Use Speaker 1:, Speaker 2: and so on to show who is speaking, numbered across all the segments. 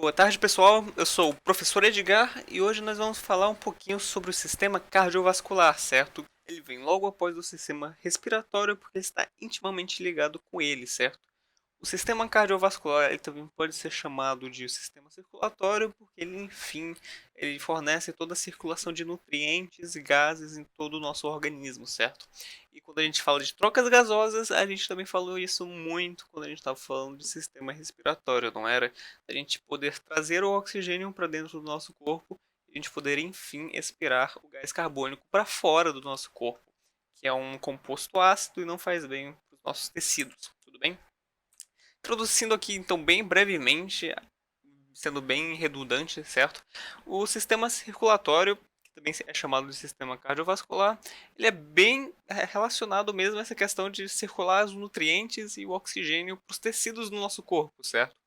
Speaker 1: Boa tarde, pessoal. Eu sou o professor Edgar e hoje nós vamos falar um pouquinho sobre o sistema cardiovascular, certo? Ele vem logo após o sistema respiratório porque está intimamente ligado com ele, certo? O sistema cardiovascular ele também pode ser chamado de sistema circulatório porque ele, enfim, ele fornece toda a circulação de nutrientes e gases em todo o nosso organismo, certo? E quando a gente fala de trocas gasosas, a gente também falou isso muito quando a gente estava falando de sistema respiratório, não era? A gente poder trazer o oxigênio para dentro do nosso corpo e a gente poder, enfim, expirar o gás carbônico para fora do nosso corpo, que é um composto ácido e não faz bem para os nossos tecidos, tudo bem? Introduzindo aqui, então, bem brevemente, sendo bem redundante, certo? O sistema circulatório, que também é chamado de sistema cardiovascular, ele é bem relacionado mesmo a essa questão de circular os nutrientes e o oxigênio para os tecidos do nosso corpo, certo?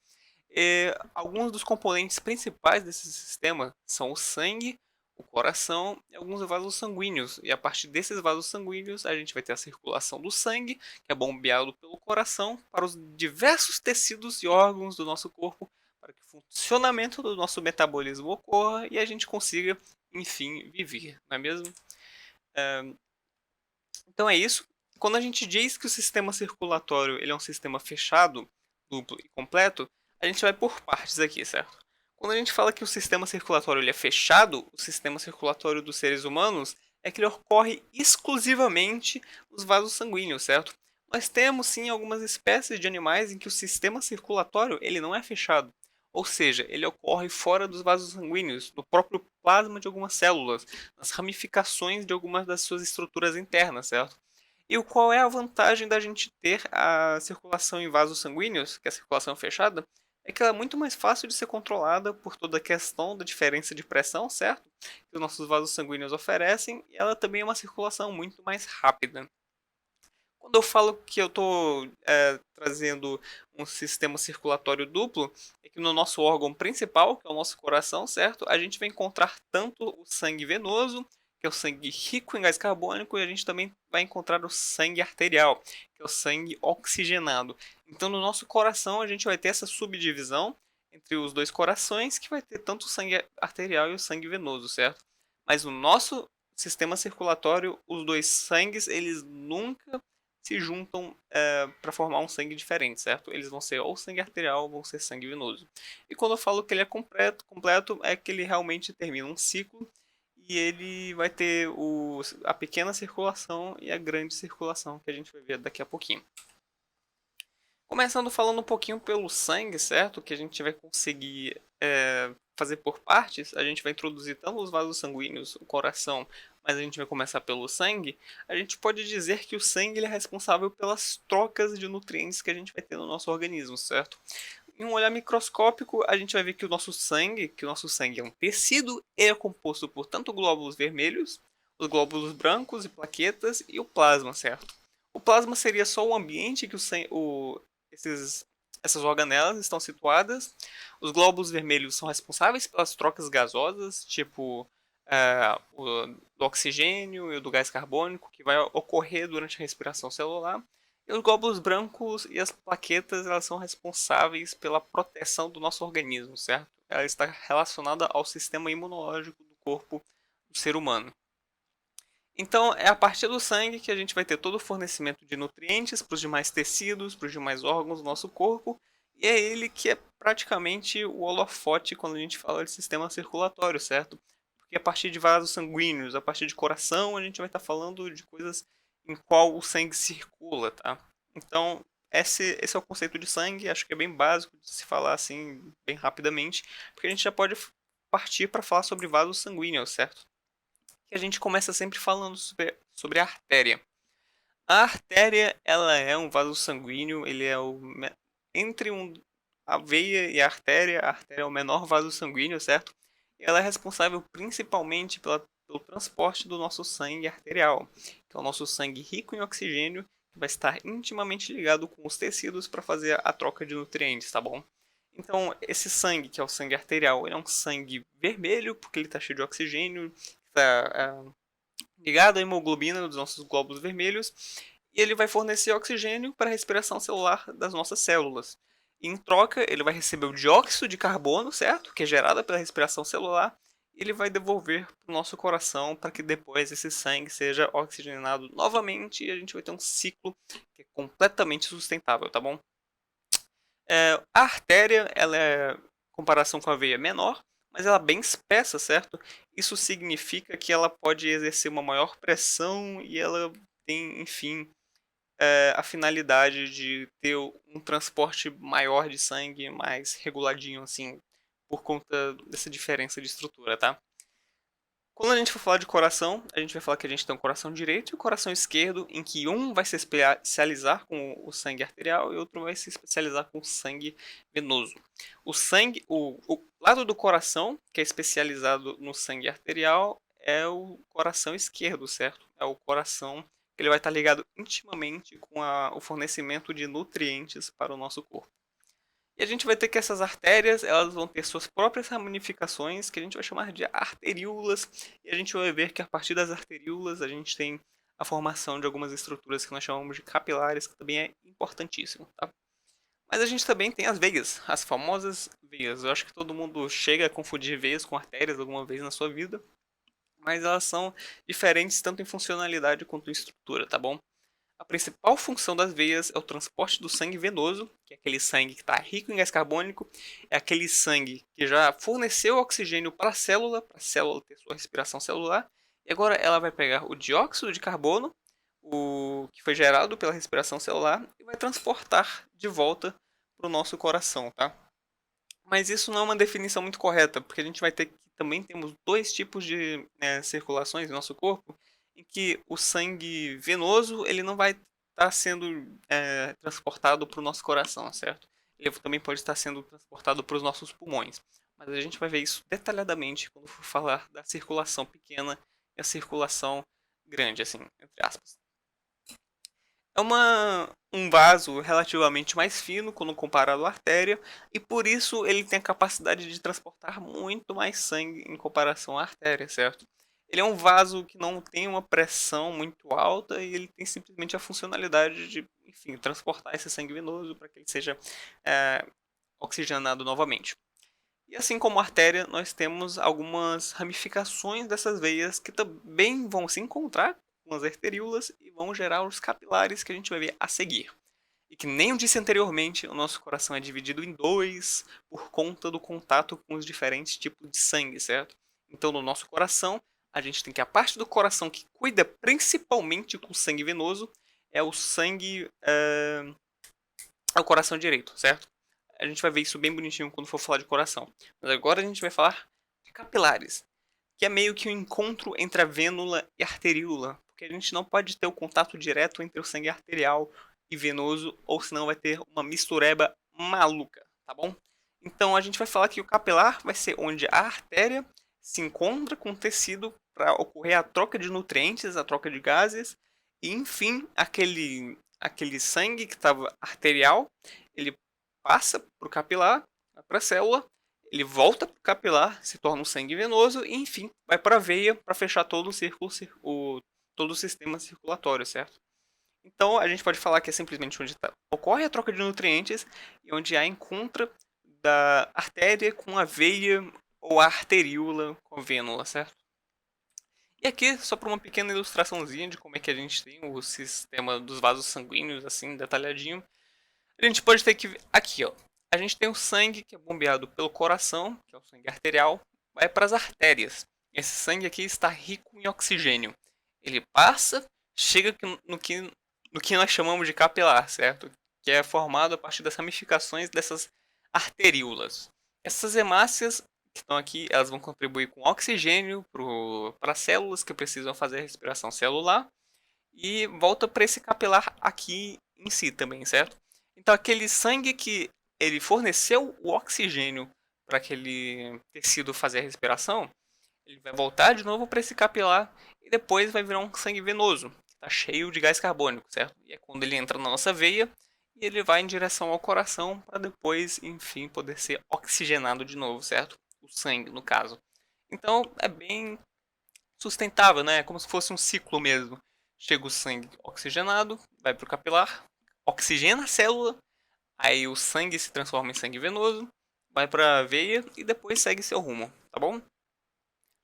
Speaker 1: Alguns dos componentes principais desse sistema são o sangue, o coração e alguns vasos sanguíneos. E a partir desses vasos sanguíneos, a gente vai ter a circulação do sangue, que é bombeado pelo coração para os diversos tecidos e órgãos do nosso corpo, para que o funcionamento do nosso metabolismo ocorra e a gente consiga, enfim, viver, não é mesmo? É, então é isso. Quando a gente diz que o sistema circulatório ele é um sistema fechado, duplo e completo, a gente vai por partes aqui, certo? Quando a gente fala que o sistema circulatório ele é fechado, o sistema circulatório dos seres humanos é que ele ocorre exclusivamente nos vasos sanguíneos, certo? Nós temos sim algumas espécies de animais em que o sistema circulatório ele não é fechado, ou seja, ele ocorre fora dos vasos sanguíneos, no próprio plasma de algumas células, nas ramificações de algumas das suas estruturas internas, certo? E qual é a vantagem da gente ter a circulação em vasos sanguíneos, que é a circulação fechada? É que ela é muito mais fácil de ser controlada por toda a questão da diferença de pressão, certo? Que os nossos vasos sanguíneos oferecem, e ela também é uma circulação muito mais rápida. Quando eu falo que eu estou trazendo um sistema circulatório duplo, é que no nosso órgão principal, que é o nosso coração, certo? A gente vai encontrar tanto o sangue venoso, que é o sangue rico em gás carbônico, e a gente também vai encontrar o sangue arterial, que é o sangue oxigenado. Então, no nosso coração, a gente vai ter essa subdivisão entre os dois corações, que vai ter tanto o sangue arterial e o sangue venoso, certo? Mas no nosso sistema circulatório, os dois sangues, eles nunca se juntam para formar um sangue diferente, certo? Eles vão ser ou sangue arterial ou vão ser sangue venoso. E quando eu falo que ele é completo é que ele realmente termina um ciclo e ele vai ter a pequena circulação e a grande circulação que a gente vai ver daqui a pouquinho. Começando falando um pouquinho pelo sangue, certo? Que a gente vai conseguir fazer por partes. A gente vai introduzir tanto os vasos sanguíneos, o coração, mas a gente vai começar pelo sangue. A gente pode dizer que o sangue ele é responsável pelas trocas de nutrientes que a gente vai ter no nosso organismo, certo? Em um olhar microscópico, a gente vai ver que o nosso sangue é um tecido, ele é composto por tanto glóbulos vermelhos, os glóbulos brancos e plaquetas e o plasma, certo? O plasma seria só o ambiente que esses, essas organelas estão situadas. Os glóbulos vermelhos são responsáveis pelas trocas gasosas, tipo do oxigênio e do gás carbônico, que vai ocorrer durante a respiração celular. E os glóbulos brancos e as plaquetas elas são responsáveis pela proteção do nosso organismo, certo? Ela está relacionada ao sistema imunológico do corpo do ser humano. Então, é a partir do sangue que a gente vai ter todo o fornecimento de nutrientes para os demais tecidos, para os demais órgãos do nosso corpo, e é ele que é praticamente o holofote quando a gente fala de sistema circulatório, certo? Porque a partir de vasos sanguíneos, a partir de coração, a gente vai estar falando de coisas em qual o sangue circula, tá? Então, esse é o conceito de sangue, acho que é bem básico de se falar assim, bem rapidamente, porque a gente já pode partir para falar sobre vasos sanguíneos, certo? Que a gente começa sempre falando sobre a artéria. A artéria, ela é um vaso sanguíneo, ele é entre a veia e a artéria é o menor vaso sanguíneo, certo? E ela é responsável principalmente pelo transporte do nosso sangue arterial, que é o nosso sangue rico em oxigênio, que vai estar intimamente ligado com os tecidos para fazer a troca de nutrientes, tá bom? Então, esse sangue, que é o sangue arterial, ele é um sangue vermelho, porque ele está cheio de oxigênio, está ligado à hemoglobina dos nossos glóbulos vermelhos, e ele vai fornecer oxigênio para a respiração celular das nossas células. E em troca, ele vai receber o dióxido de carbono, certo? Que é gerado pela respiração celular. E ele vai devolver para o nosso coração para que depois esse sangue seja oxigenado novamente e a gente vai ter um ciclo que é completamente sustentável, tá bom? A artéria, ela é, em comparação com a veia, menor, mas ela é bem espessa, certo? Isso significa que ela pode exercer uma maior pressão e ela tem, enfim, a finalidade de ter um transporte maior de sangue, mais reguladinho, assim, por conta dessa diferença de estrutura, tá? Quando a gente for falar de coração, a gente vai falar que a gente tem um coração direito e um coração esquerdo, em que um vai se especializar com o sangue arterial e outro vai se especializar com o sangue venoso. O lado do coração, que é especializado no sangue arterial, é o coração esquerdo, certo? É o coração que ele vai estar ligado intimamente com o fornecimento de nutrientes para o nosso corpo. E a gente vai ter que essas artérias, elas vão ter suas próprias ramificações, que a gente vai chamar de arteríolas, e a gente vai ver que a partir das arteríolas a gente tem a formação de algumas estruturas que nós chamamos de capilares, que também é importantíssimo, tá? Mas a gente também tem as veias, as famosas veias. Eu acho que todo mundo chega a confundir veias com artérias alguma vez na sua vida, mas elas são diferentes tanto em funcionalidade quanto em estrutura, tá bom? A principal função das veias é o transporte do sangue venoso, que é aquele sangue que está rico em gás carbônico, é aquele sangue que já forneceu oxigênio para a célula ter sua respiração celular, e agora ela vai pegar o dióxido de carbono, o que foi gerado pela respiração celular, e vai transportar de volta para o nosso coração, tá? Mas isso não é uma definição muito correta, porque a gente vai ter que também temos dois tipos de circulações no nosso corpo, em que o sangue venoso ele não vai estar sendo transportado para o nosso coração, certo? Ele também pode estar sendo transportado para os nossos pulmões. Mas a gente vai ver isso detalhadamente quando for falar da circulação pequena e a circulação grande, assim, entre aspas. É um vaso relativamente mais fino quando comparado à artéria, e por isso ele tem a capacidade de transportar muito mais sangue em comparação à artéria, certo? Ele é um vaso que não tem uma pressão muito alta e ele tem simplesmente a funcionalidade de, enfim, transportar esse sangue venoso para que ele seja é, oxigenado novamente. E assim como a artéria, nós temos algumas ramificações dessas veias que também vão se encontrar com as arteríolas e vão gerar os capilares que a gente vai ver a seguir. E que nem eu disse anteriormente, o nosso coração é dividido em dois por conta do contato com os diferentes tipos de sangue, certo? Então, no nosso coração, a gente tem que a parte do coração que cuida principalmente com o sangue venoso é o sangue. É o coração direito, certo? A gente vai ver isso bem bonitinho quando for falar de coração. Mas agora a gente vai falar de capilares, que é meio que um encontro entre a vênula e a arteríola, porque a gente não pode ter o contato direto entre o sangue arterial e venoso, ou senão vai ter uma mistureba maluca, tá bom? Então a gente vai falar que o capilar vai ser onde a artéria se encontra com o tecido para ocorrer a troca de nutrientes, a troca de gases, e enfim, aquele sangue que estava arterial, ele passa para o capilar, para a célula, ele volta para o capilar, se torna um sangue venoso e, enfim, vai para a veia para fechar todo o círculo, todo o sistema circulatório, certo? Então, a gente pode falar que é simplesmente onde ocorre a troca de nutrientes e onde há encontro da artéria com a veia ou a arteríola com a vênula, certo? E aqui, só para uma pequena ilustraçãozinha de como é que a gente tem o sistema dos vasos sanguíneos, assim, detalhadinho. A gente pode ter que. Aqui, ó. A gente tem o sangue que é bombeado pelo coração, que é o sangue arterial, vai para as artérias. Esse sangue aqui está rico em oxigênio. Ele passa, chega no que nós chamamos de capilar, certo? Que é formado a partir das ramificações dessas arteríolas. Essas hemácias que estão aqui, elas vão contribuir com oxigênio para as células que precisam fazer a respiração celular e volta para esse capilar aqui em si também, certo? Então aquele sangue que ele forneceu o oxigênio para aquele tecido fazer a respiração, ele vai voltar de novo para esse capilar e depois vai virar um sangue venoso, que está cheio de gás carbônico, certo? E é quando ele entra na nossa veia e ele vai em direção ao coração para depois, enfim, poder ser oxigenado de novo, certo? O sangue, no caso. Então é bem sustentável, né? É como se fosse um ciclo mesmo. Chega o sangue oxigenado, vai para o capilar, oxigena a célula, Aí o sangue se transforma em sangue venoso, vai para a veia e depois segue seu rumo, tá bom?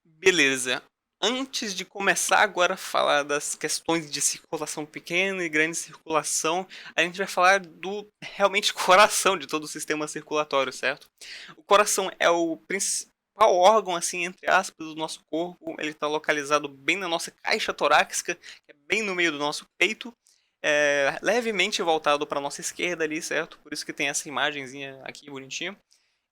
Speaker 1: Beleza. Antes de começar agora a falar das questões de circulação pequena e grande circulação, a gente vai falar do realmente coração de todo o sistema circulatório, certo? O coração é o principal órgão, assim, entre aspas, do nosso corpo. Ele está localizado bem na nossa caixa torácica, que é bem no meio do nosso peito, levemente voltado para a nossa esquerda ali, certo? Por isso que tem essa imagenzinha aqui bonitinha.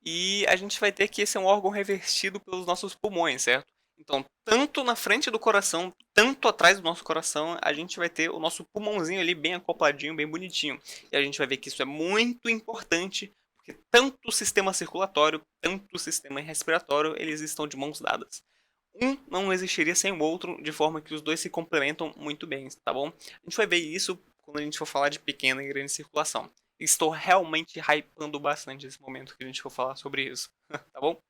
Speaker 1: E a gente vai ter que esse é um órgão revestido pelos nossos pulmões, certo? Então, tanto na frente do coração, tanto atrás do nosso coração, a gente vai ter o nosso pulmãozinho ali bem acopladinho, bem bonitinho. E a gente vai ver que isso é muito importante, porque tanto o sistema circulatório, tanto o sistema respiratório, eles estão de mãos dadas. Um não existiria sem o outro, de forma que os dois se complementam muito bem, tá bom? A gente vai ver isso quando a gente for falar de pequena e grande circulação. Estou realmente hypando bastante esse momento que a gente for falar sobre isso, tá bom?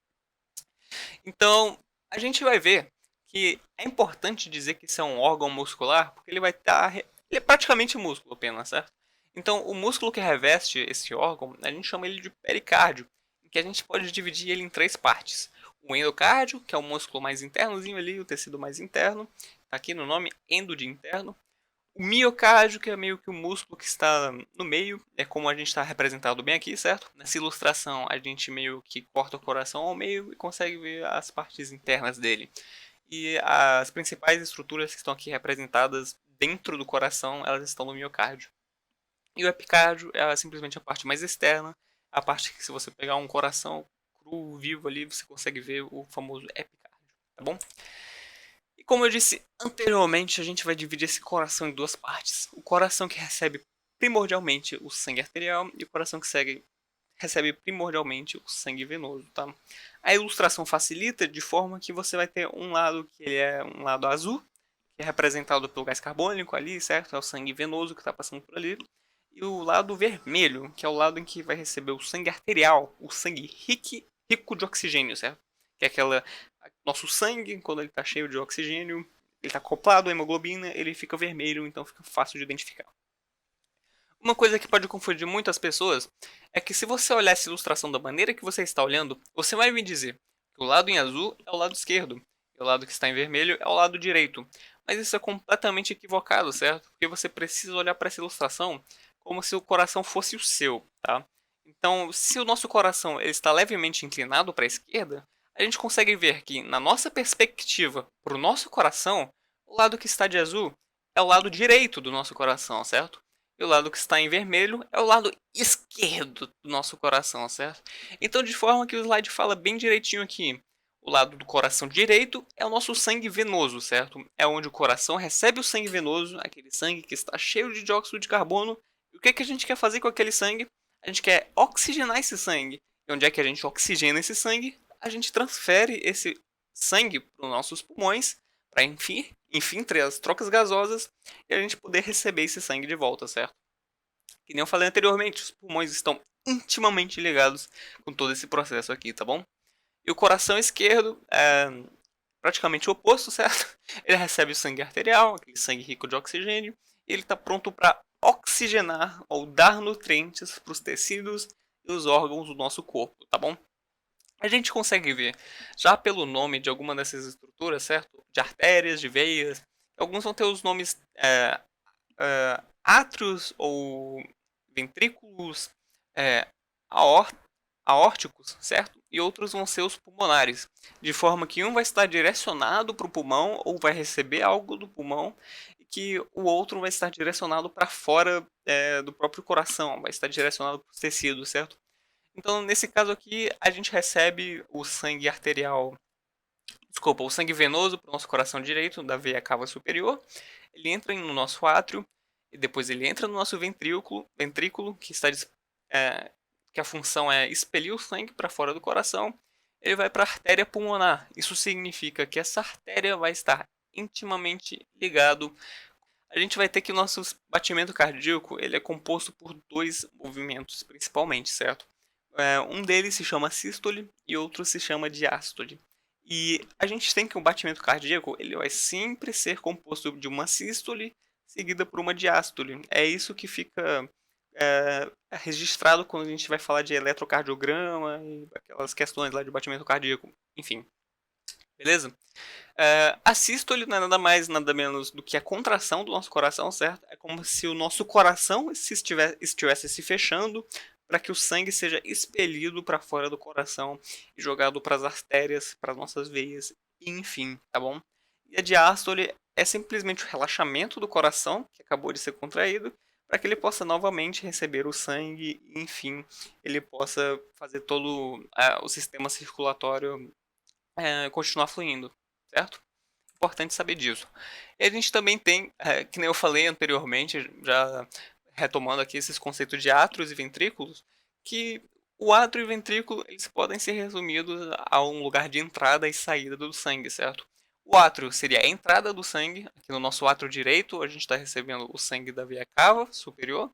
Speaker 1: Então, a gente vai ver que é importante dizer que isso é um órgão muscular, porque ele vai estar. Ele é praticamente músculo apenas, certo? Então, o músculo que reveste esse órgão, a gente chama ele de pericárdio, que a gente pode dividir ele em três partes. O endocárdio, que é o músculo mais internozinho ali, o tecido mais interno, tá aqui no nome, endo de interno. O miocárdio, que é meio que o músculo que está no meio, é como a gente está representado bem aqui, certo? Nessa ilustração, a gente meio que corta o coração ao meio e consegue ver as partes internas dele. E as principais estruturas que estão aqui representadas dentro do coração, elas estão no miocárdio. E o epicárdio é simplesmente a parte mais externa, a parte que se você pegar um coração cru, vivo ali, você consegue ver o famoso epicárdio, tá bom? E como eu disse anteriormente, a gente vai dividir esse coração em duas partes. O coração que recebe primordialmente o sangue arterial e o coração que recebe primordialmente o sangue venoso, tá? A ilustração facilita de forma que você vai ter um lado que ele é um lado azul, que é representado pelo gás carbônico ali, certo? É o sangue venoso que está passando por ali. E o lado vermelho, que é o lado em que vai receber o sangue arterial, o sangue rico de oxigênio, certo? Que é aquela nosso sangue, quando ele está cheio de oxigênio, ele está acoplado à hemoglobina, ele fica vermelho, então fica fácil de identificar. Uma coisa que pode confundir muitas pessoas é que se você olhar essa ilustração da maneira que você está olhando, você vai me dizer que o lado em azul é o lado esquerdo e o lado que está em vermelho é o lado direito. Mas isso é completamente equivocado, certo? Porque você precisa olhar para essa ilustração como se o coração fosse o seu, tá? Então, se o nosso coração ele está levemente inclinado para a esquerda, a gente consegue ver que, na nossa perspectiva, para o nosso coração, o lado que está de azul é o lado direito do nosso coração, certo? E o lado que está em vermelho é o lado esquerdo do nosso coração, certo? Então, de forma que o slide fala bem direitinho aqui, o lado do coração direito é o nosso sangue venoso, certo? É onde o coração recebe o sangue venoso, aquele sangue que está cheio de dióxido de carbono. E o que, é que a gente quer fazer com aquele sangue? A gente quer oxigenar esse sangue. E onde é que a gente oxigena esse sangue? A gente transfere esse sangue para os nossos pulmões, para enfim, ter as trocas gasosas e a gente poder receber esse sangue de volta, certo? Que nem eu falei anteriormente, os pulmões estão intimamente ligados com todo esse processo aqui, tá bom? E o coração esquerdo é praticamente o oposto, certo? Ele recebe o sangue arterial, aquele sangue rico de oxigênio, e ele está pronto para oxigenar ou dar nutrientes para os tecidos e os órgãos do nosso corpo, tá bom? A gente consegue ver, já pelo nome de alguma dessas estruturas, certo? De artérias, de veias, alguns vão ter os nomes átrios ou ventrículos é, aórticos, certo? E outros vão ser os pulmonares, de forma que um vai estar direcionado para o pulmão ou vai receber algo do pulmão e que o outro vai estar direcionado para fora do próprio coração, vai estar direcionado para os tecidos, certo? Então, nesse caso aqui, a gente recebe o sangue arterial, desculpa, o sangue venoso para o nosso coração direito, da veia cava superior. Ele entra no nosso átrio e depois ele entra no nosso ventrículo é, que a função é expelir o sangue para fora do coração. Ele vai para a artéria pulmonar. Isso significa que essa artéria vai estar intimamente ligado. A gente vai ter que o nosso batimento cardíaco ele é composto por dois movimentos, principalmente, certo? Um deles se chama sístole e outro se chama diástole. E a gente tem que o batimento cardíaco ele vai sempre ser composto de uma sístole seguida por uma diástole. É isso que fica registrado quando a gente vai falar de eletrocardiograma e aquelas questões lá de batimento cardíaco, enfim, beleza? A sístole não é nada mais, nada menos do que a contração do nosso coração, certo? É como se o nosso coração estivesse se fechando para que o sangue seja expelido para fora do coração e jogado para as artérias, para as nossas veias, enfim, tá bom? E a diástole é simplesmente o relaxamento do coração, que acabou de ser contraído, para que ele possa novamente receber o sangue e, enfim, ele possa fazer todo o sistema circulatório continuar fluindo, certo? Importante saber disso. E a gente também tem, que nem eu falei anteriormente, já retomando aqui esses conceitos de átrios e ventrículos, que o átrio e o ventrículo eles podem ser resumidos a um lugar de entrada e saída do sangue, certo? O átrio seria a entrada do sangue, aqui no nosso átrio direito a gente está recebendo o sangue da veia cava superior,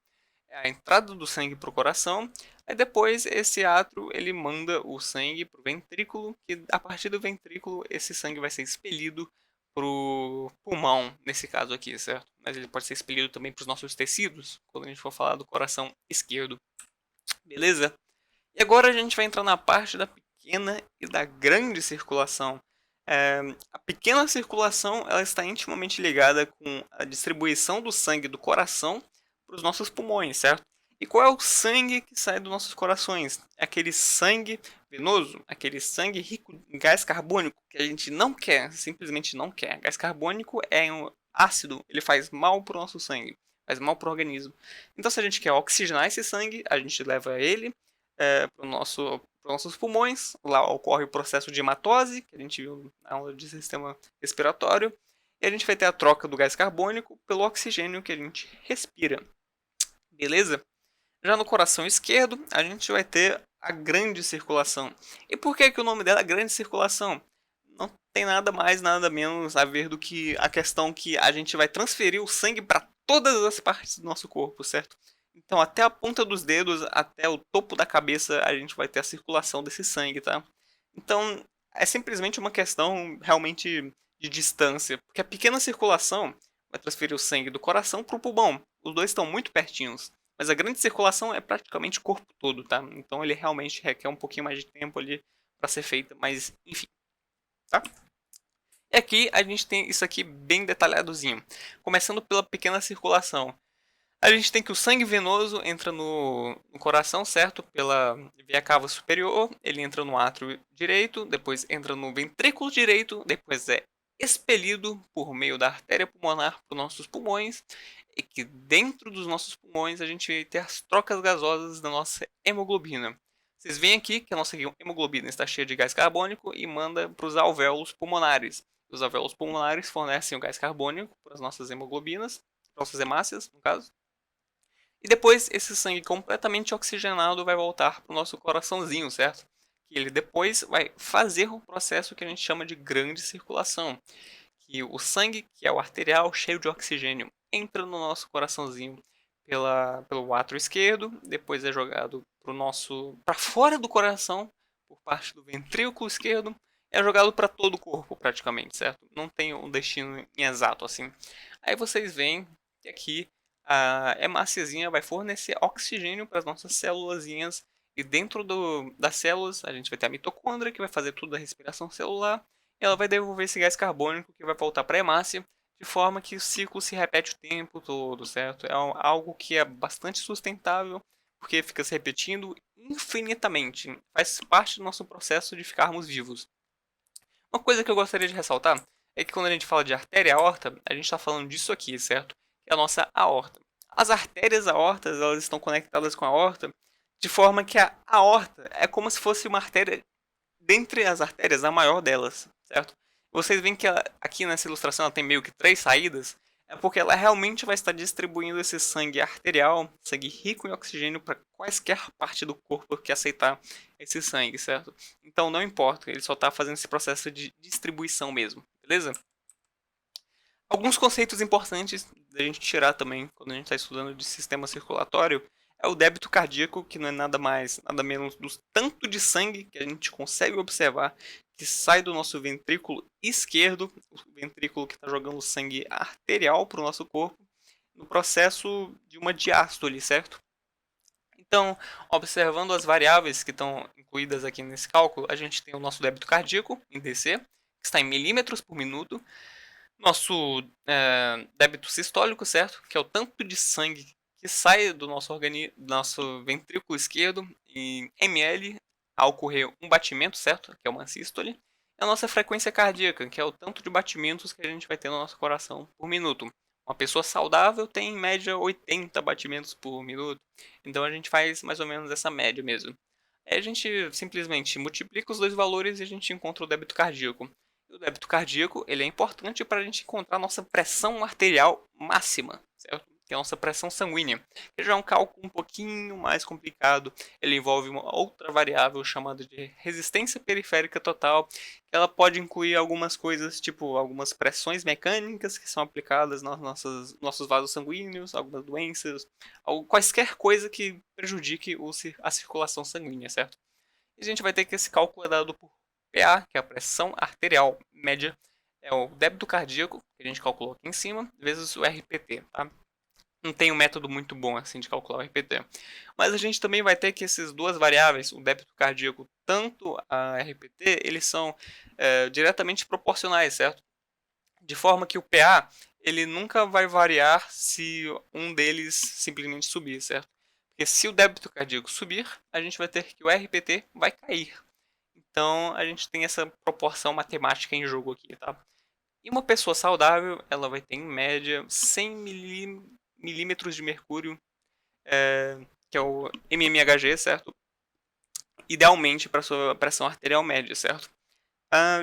Speaker 1: é a entrada do sangue para o coração. Aí depois esse átrio ele manda o sangue para o ventrículo, que a partir do ventrículo esse sangue vai ser expelido para o pulmão, nesse caso aqui, certo? Mas ele pode ser expelido também para os nossos tecidos, quando a gente for falar do coração esquerdo, beleza? E agora a gente vai entrar na parte da pequena e da grande circulação. A pequena circulação ela está intimamente ligada com a distribuição do sangue do coração para os nossos pulmões, certo? E qual é o sangue que sai dos nossos corações? É aquele sangue venoso, aquele sangue rico em gás carbônico que a gente não quer, simplesmente não quer. Gás carbônico é um ácido, ele faz mal para o nosso sangue, faz mal para o organismo. Então, se a gente quer oxigenar esse sangue, a gente leva ele para os nossos pulmões. Lá ocorre o processo de hematose, que a gente viu na aula de sistema respiratório. E a gente vai ter a troca do gás carbônico pelo oxigênio que a gente respira. Beleza? Já no coração esquerdo, a gente vai ter a grande circulação. E por que o nome dela é grande circulação? Não tem nada mais, nada menos a ver do que a questão que a gente vai transferir o sangue para todas as partes do nosso corpo, certo? Então, até a ponta dos dedos, até o topo da cabeça, a gente vai ter a circulação desse sangue, tá? Então, é simplesmente uma questão realmente de distância, porque a pequena circulação vai transferir o sangue do coração para o pulmão. Os dois estão muito pertinhos. Mas a grande circulação é praticamente o corpo todo, tá? Então ele realmente requer um pouquinho mais de tempo ali para ser feita, mas enfim, tá? E aqui a gente tem isso aqui bem detalhadozinho. Começando pela pequena circulação. A gente tem que o sangue venoso entra no coração, certo? Pela via cava superior, ele entra no átrio direito, depois entra no ventrículo direito, depois é expelido por meio da artéria pulmonar para os nossos pulmões, e que dentro dos nossos pulmões a gente vai ter as trocas gasosas da nossa hemoglobina. Vocês veem aqui que a nossa hemoglobina está cheia de gás carbônico e manda para os alvéolos pulmonares. Os alvéolos pulmonares fornecem o gás carbônico para as nossas hemoglobinas, nossas hemácias, no caso. E depois esse sangue completamente oxigenado vai voltar para o nosso coraçãozinho, certo? Que ele depois vai fazer o processo que a gente chama de grande circulação. Que o sangue, que é o arterial, cheio de oxigênio, entra no nosso coraçãozinho pelo átrio esquerdo, depois é jogado para fora do coração, por parte do ventrículo esquerdo, é jogado para todo o corpo praticamente, certo? Não tem um destino em exato assim. Aí vocês veem que aqui a hemáciazinha vai fornecer oxigênio para as nossas célulazinhas e dentro das células a gente vai ter a mitocôndria que vai fazer toda a respiração celular e ela vai devolver esse gás carbônico que vai voltar para a hemácia de forma que o ciclo se repete o tempo todo, certo? É algo que é bastante sustentável porque fica se repetindo infinitamente. Faz parte do nosso processo de ficarmos vivos. Uma coisa que eu gostaria de ressaltar é que quando a gente fala de artéria e aorta, a gente está falando disso aqui, certo? Que é a nossa aorta. As artérias aortas, elas estão conectadas com a aorta de forma que a aorta é como se fosse uma artéria dentre as artérias, a maior delas, certo? Vocês veem que aqui nessa ilustração ela tem meio que três saídas, é porque ela realmente vai estar distribuindo esse sangue arterial, sangue rico em oxigênio, para quaisquer parte do corpo que aceitar esse sangue, certo? Então não importa, ele só está fazendo esse processo de distribuição mesmo, beleza? Alguns conceitos importantes da gente tirar também quando a gente está estudando de sistema circulatório é o débito cardíaco, que não é nada mais, nada menos do tanto de sangue que a gente consegue observar que sai do nosso ventrículo esquerdo, o ventrículo que está jogando sangue arterial para o nosso corpo, no processo de uma diástole, certo? Então, observando as variáveis que estão incluídas aqui nesse cálculo, a gente tem o nosso débito cardíaco, em DC, que está em milímetros por minuto, nosso débito sistólico, certo? Que é o tanto de sangue que sai do nosso ventrículo esquerdo em ml ao ocorrer um batimento, certo? Que é uma sístole. E a nossa frequência cardíaca, que é o tanto de batimentos que a gente vai ter no nosso coração por minuto. Uma pessoa saudável tem em média 80 batimentos por minuto. Então a gente faz mais ou menos essa média mesmo. Aí a gente simplesmente multiplica os dois valores e a gente encontra o débito cardíaco. E o débito cardíaco ele é importante para a gente encontrar a nossa pressão arterial máxima, certo? Que é a nossa pressão sanguínea. Que já é um cálculo um pouquinho mais complicado. Ele envolve uma outra variável chamada de resistência periférica total. Ela pode incluir algumas coisas, tipo algumas pressões mecânicas que são aplicadas nos nossos vasos sanguíneos, algumas doenças, quaisquer coisa que prejudique a circulação sanguínea, certo? E a gente vai ter que esse cálculo é dado por PA, que é a pressão arterial média, é o débito cardíaco, que a gente calculou aqui em cima, vezes o RPT, tá? Não tem um método muito bom assim de calcular o RPT. Mas a gente também vai ter que essas duas variáveis, o débito cardíaco, tanto a RPT, eles são diretamente proporcionais, certo? De forma que o PA, ele nunca vai variar se um deles simplesmente subir, certo? Porque se o débito cardíaco subir, a gente vai ter que o RPT vai cair. Então a gente tem essa proporção matemática em jogo aqui, tá? E uma pessoa saudável, ela vai ter em média 100 milímetros de mercúrio, que é o mmHg, certo? Idealmente para sua pressão arterial média, certo?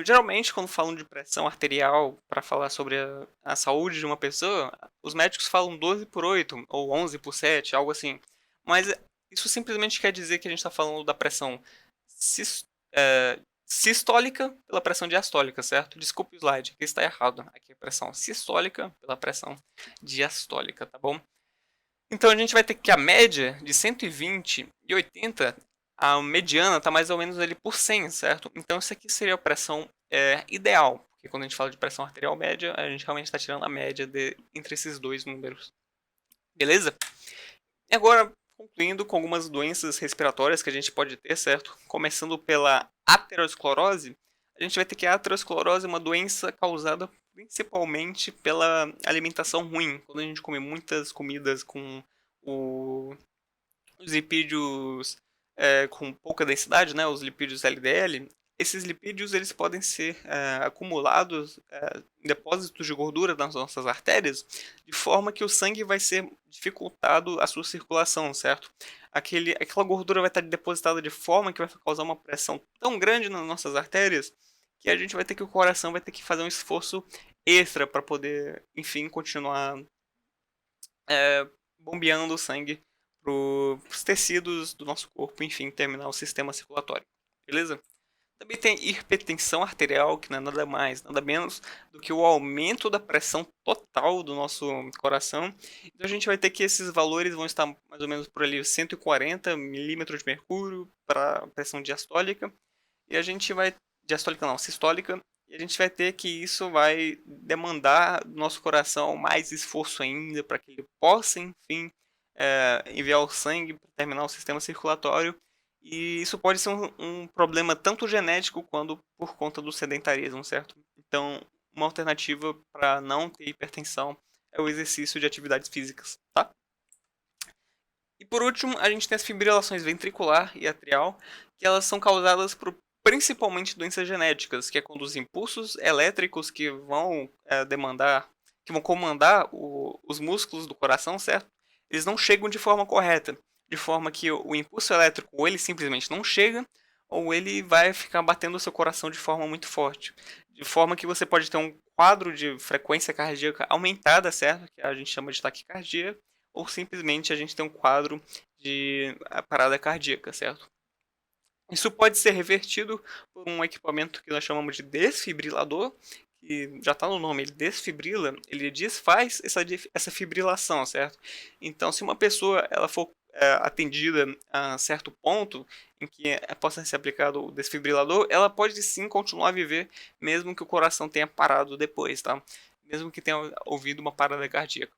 Speaker 1: Geralmente, quando falam de pressão arterial para falar sobre a saúde de uma pessoa, os médicos falam 12 por 8 ou 11 por 7, algo assim. Mas isso simplesmente quer dizer que a gente está falando da pressão sis- é, sistólica pela pressão diastólica, certo? Desculpe o slide, aqui está errado. Aqui é pressão sistólica pela pressão diastólica, tá bom? Então a gente vai ter que a média de 120 e 80, a mediana está mais ou menos ali por 100, certo? Então isso aqui seria a pressão ideal, porque quando a gente fala de pressão arterial média, a gente realmente está tirando a média entre esses dois números. Beleza? E agora, concluindo com algumas doenças respiratórias que a gente pode ter, certo? Começando pela aterosclerose, a gente vai ter que a aterosclerose é uma doença causada principalmente pela alimentação ruim. Quando a gente come muitas comidas com o- os lipídios com pouca densidade, né, os lipídios LDL, esses lipídios eles podem ser acumulados em depósitos de gordura nas nossas artérias, de forma que o sangue vai ser dificultado a sua circulação, certo? Aquela gordura vai estar depositada de forma que vai causar uma pressão tão grande nas nossas artérias que a gente vai ter que o coração vai ter que fazer um esforço extra para poder, enfim, continuar bombeando o sangue para os tecidos do nosso corpo, enfim, terminar o sistema circulatório. Beleza? Também tem hipertensão arterial, que não é nada mais, nada menos do que o aumento da pressão total do nosso coração. Então a gente vai ter que esses valores vão estar mais ou menos por ali 140 milímetros de mercúrio para pressão diastólica. E a gente vai. Diastólica não, sistólica. E a gente vai ter que isso vai demandar do nosso coração mais esforço ainda para que ele possa, enfim, enviar o sangue para terminar o sistema circulatório. E isso pode ser um problema tanto genético quanto por conta do sedentarismo, certo? Então, uma alternativa para não ter hipertensão é o exercício de atividades físicas, tá? E por último, a gente tem as fibrilações ventricular e atrial, que elas são causadas por principalmente doenças genéticas, que é quando os impulsos elétricos que vão que vão comandar os músculos do coração, certo? Eles não chegam de forma correta, de forma que o impulso elétrico ou ele simplesmente não chega, ou ele vai ficar batendo o seu coração de forma muito forte, de forma que você pode ter um quadro de frequência cardíaca aumentada, certo? Que a gente chama de taquicardia, ou simplesmente a gente tem um quadro de parada cardíaca, certo? Isso pode ser revertido por um equipamento que nós chamamos de desfibrilador, que já está no nome, ele desfibrila, ele desfaz essa fibrilação, certo? Então, se uma pessoa ela for atendida a certo ponto em que possa ser aplicado o desfibrilador, ela pode sim continuar a viver, mesmo que o coração tenha parado depois, tá? Mesmo que tenha ouvido uma parada cardíaca.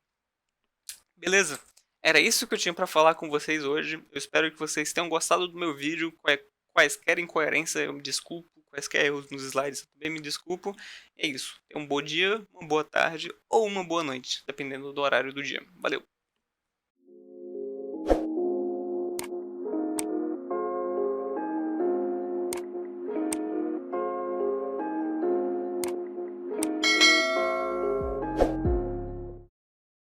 Speaker 1: Beleza? Era isso que eu tinha para falar com vocês hoje. Eu espero que vocês tenham gostado do meu vídeo. Quaisquer incoerência, eu me desculpo. Quaisquer erros nos slides, eu também me desculpo. É isso. Tenha um bom dia, uma boa tarde ou uma boa noite, dependendo do horário do dia. Valeu!